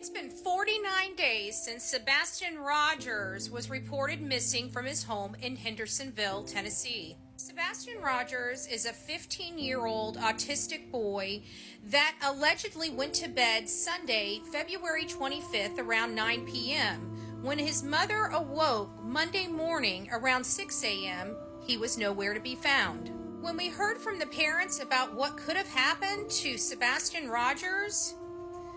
It's been 49 days since Sebastian Rogers was reported missing from his home in Hendersonville, Tennessee. Sebastian Rogers is a 15-year-old autistic boy that allegedly went to bed Sunday, February 25th around 9 p.m. When his mother awoke Monday morning around 6 a.m., he was nowhere to be found. When we heard from the parents about what could have happened to Sebastian Rogers,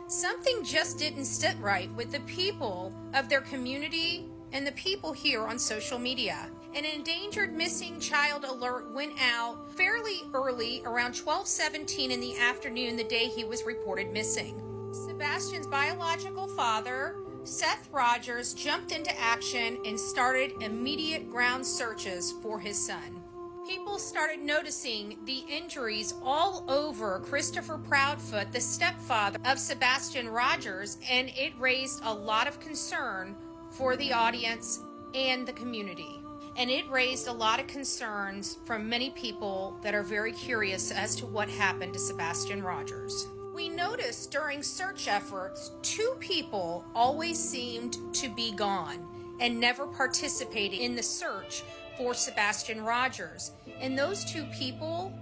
something just didn't sit right with the people of their community and the people here on social media. An endangered missing child alert went out fairly early, around 12:17 in the afternoon the day he was reported missing. Sebastian's biological father, Seth Rogers, jumped into action and started immediate ground searches for his son. People started noticing the injuries all over Christopher Proudfoot, the stepfather of Sebastian Rogers, and it raised a lot of concern for the audience and the community. And it raised a lot of concerns from many people that are very curious as to what happened to Sebastian Rogers. We noticed during search efforts, two people always seemed to be gone and never participated in the search for Sebastian Rogers. And those two people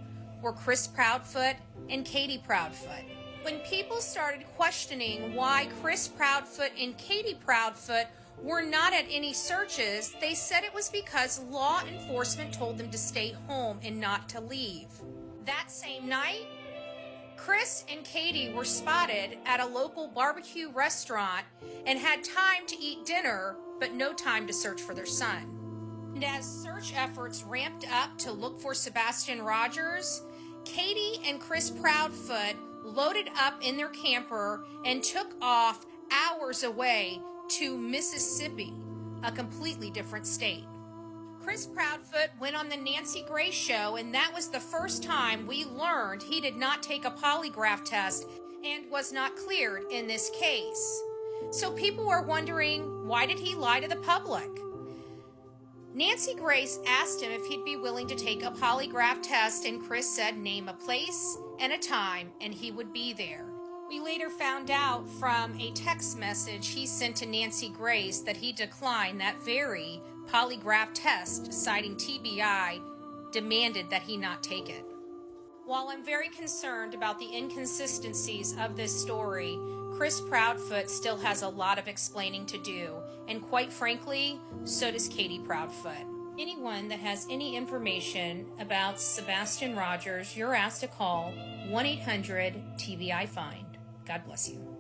were Chris Proudfoot and Katie Proudfoot. When people started questioning why Chris Proudfoot and Katie Proudfoot were not at any searches, they said it was because law enforcement told them to stay home and not to leave. That same night, Chris and Katie were spotted at a local barbecue restaurant and had time to eat dinner, but no time to search for their son. And as search efforts ramped up to look for Sebastian Rogers, Katie and Chris Proudfoot loaded up in their camper and took off hours away to Mississippi, a completely different state. Chris Proudfoot went on the Nancy Grace show, and that was the first time we learned he did not take a polygraph test and was not cleared in this case. So people were wondering, why did he lie to the public? Nancy Grace asked him if he'd be willing to take a polygraph test, and Chris said name a place and a time and he would be there. We later found out from a text message he sent to Nancy Grace that he declined that very polygraph test, citing TBI, demanded that he not take it. While I'm very concerned about the inconsistencies of this story, Chris Proudfoot still has a lot of explaining to do, and quite frankly, so does Katie Proudfoot. Anyone that has any information about Sebastian Rogers, you're asked to call 1-800-TBI-FIND. God bless you.